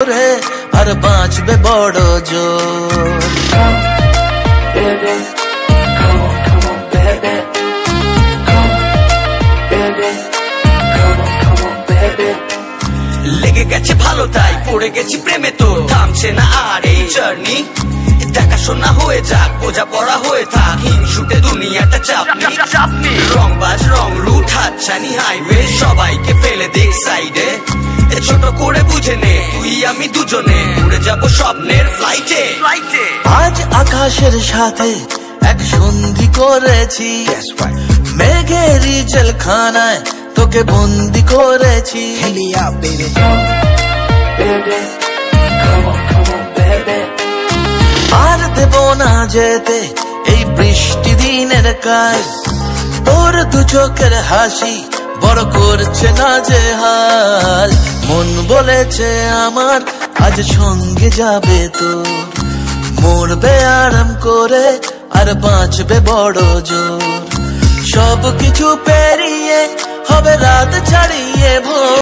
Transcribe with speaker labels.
Speaker 1: রে আর বাঁচবে বড় জোর।
Speaker 2: লেগে গেছে ভালো তাই পড়ে গেছি প্রেমে, তো থামছে না আর এই জার্নি। দেখাশোনা হয়ে যাক, বোঝা পড়া হয়ে থাক, হিংসুটে দুনিয়াটা চাপনি। রংবাজ রং রুট হাতছানি হাইওয়ে, সবাইকে ফেলে দেখ সাইডে। ছোট করে বুঝে নে তুই আমি দুজনে উড়ে যাব স্বপ্নের ফ্লাইটে।
Speaker 1: আজ আকাশের সাথে এক সন্ধি করেছি, মেঘেরই জেলখানায় তোকে বন্দি করেছি। আর দেব না যেতে এই বৃষ্টি দিনের কাজ, তোর দু চোখের হাসি বড় করছে না যে হাল। মন বলেছে আমার আজ সঙ্গে যাবে তোর, মরবে আরাম করে আর বাঁচবে বড় জোর। সব কিছু পেরিয়ে হবে রাত ছাড়িয়ে ভোর।